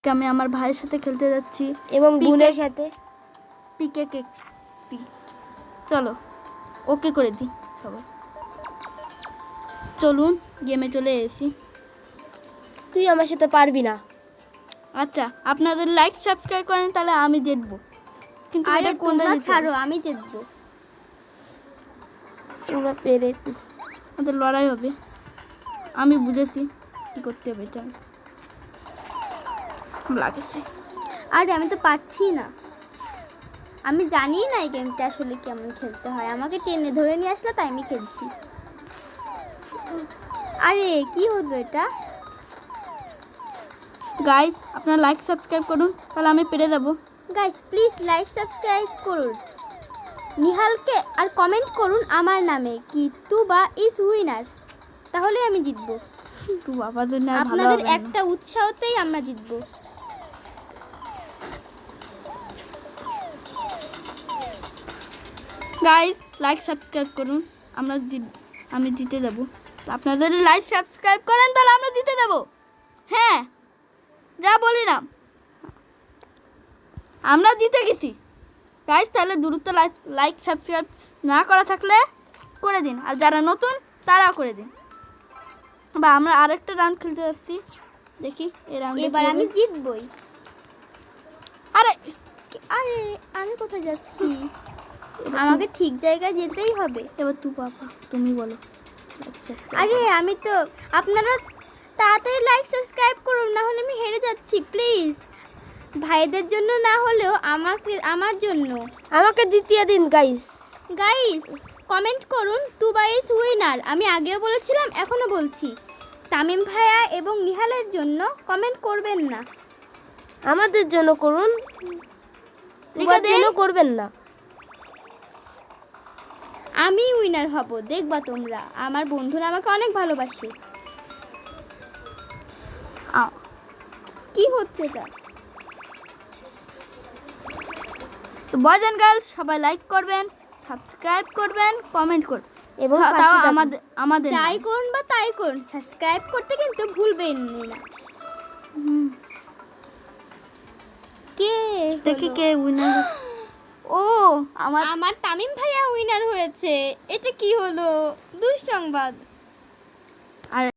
আজকে আমি আমার ভাইয়ের সাথে খেলতে যাচ্ছি এবং বোনের সাথে। পিকে কে পি চলো ওকে করে দিই সবাই। চলুন গেমে চলে এসেছি। তুই আমার সাথে পারবি না। আচ্ছা আপনাদের লাইক সাবস্ক্রাইব করেন তাহলে আমি জিতবো, কিন্তু আরে এটা কোনটা তোমরা জিতবো? ছাড়ো, আমি জিতবো। তোমরা পেরে আমাদের লড়াই হবে, আমি বুঝেছি কি করতে হবে। এটা লাগেছে। আরে আমি তো পারছি না, আমি জানি না এই গেমটা আসলে কেমন খেলতে হয়। আমাকে টেনে ধরে নিয়ে আসলে তাই আমি খেলছি। আরে কি হলো এটা? গাইজ আপনারা লাইক সাবস্ক্রাইব করুন তাহলে আমি পেরে যাবো। গাইস প্লিজ লাইক সাবস্ক্রাইব করুন নিহালকে, আর কমেন্ট করুন আমার নামে কি তুবা ইজ উইনার, তাহলে আমি জিতবো। তো বাবা জন্য আর ভালো আপনাদের হবে না। একটা উৎসাহতেই আমরা জিতবো। গাইজ লাইক সাবস্ক্রাইব করুন, আমি জিতে যাবো। আপনাদের লাইক সাবস্ক্রাইব করেন তাহলে আমরা জিতে যাবো। হ্যাঁ যা বলি না, আমরা জিতে গেছি। গাইজ তাহলে দ্রুত লাইক সাবস্ক্রাইব না করা থাকলে করে দিন, আর যারা নতুন তারাও করে দিন। বা আমরা আরেকটা রাউন্ড খেলতে যাচ্ছি, দেখি এই রাউন্ডে এবার আমি জিতবই। আরে আরে আমি কোথায় যাচ্ছি? আমাকে ঠিক জায়গায় যেতেই হবে। এবার বাবা তুমি বলো like, subscribe আরে করো। আমি তো, আপনারা তাড়াতাড়ি লাইক সাবস্ক্রাইব করুন, না হলে আমি হেরে যাচ্ছি। প্লিজ ভাইদের জন্য না হলেও আমার জন্য। আমাকে জিতিয়ে দিন গাইস। গাইস কমেন্ট করুন তুবা ইজ উইনার। আমি আগেও বলেছিলাম এখনো বলছি, তামিম ভাইয়া এবং নিহালের জন্য কমেন্ট করবেন না। আমাদের জন্য করুন, লিখে তোমার দেই। জন্য করবেন না। আমি উইনার হব, দেখবা তোমরা। আমার বন্ধুরা আমাকে অনেক ভালোবাসে। কি হচ্ছে এটা? তো বয়েজ এন্ড গার্লস সবাই লাইক করবেন, সাবস্ক্রাইব করবেন, কমেন্ট করবেন এবং তাও পাশে থাকবেন। আমাদের যাই করুন বা তাই করুন, সাবস্ক্রাইব করতে কিন্তু ভুলবেন না। হুম, কে দেখি হলো? কে উইনার। ও আমার তামিম ভাইয়া উইনার হয়েছে। এটা কি হলো? দুঃসংবাদ।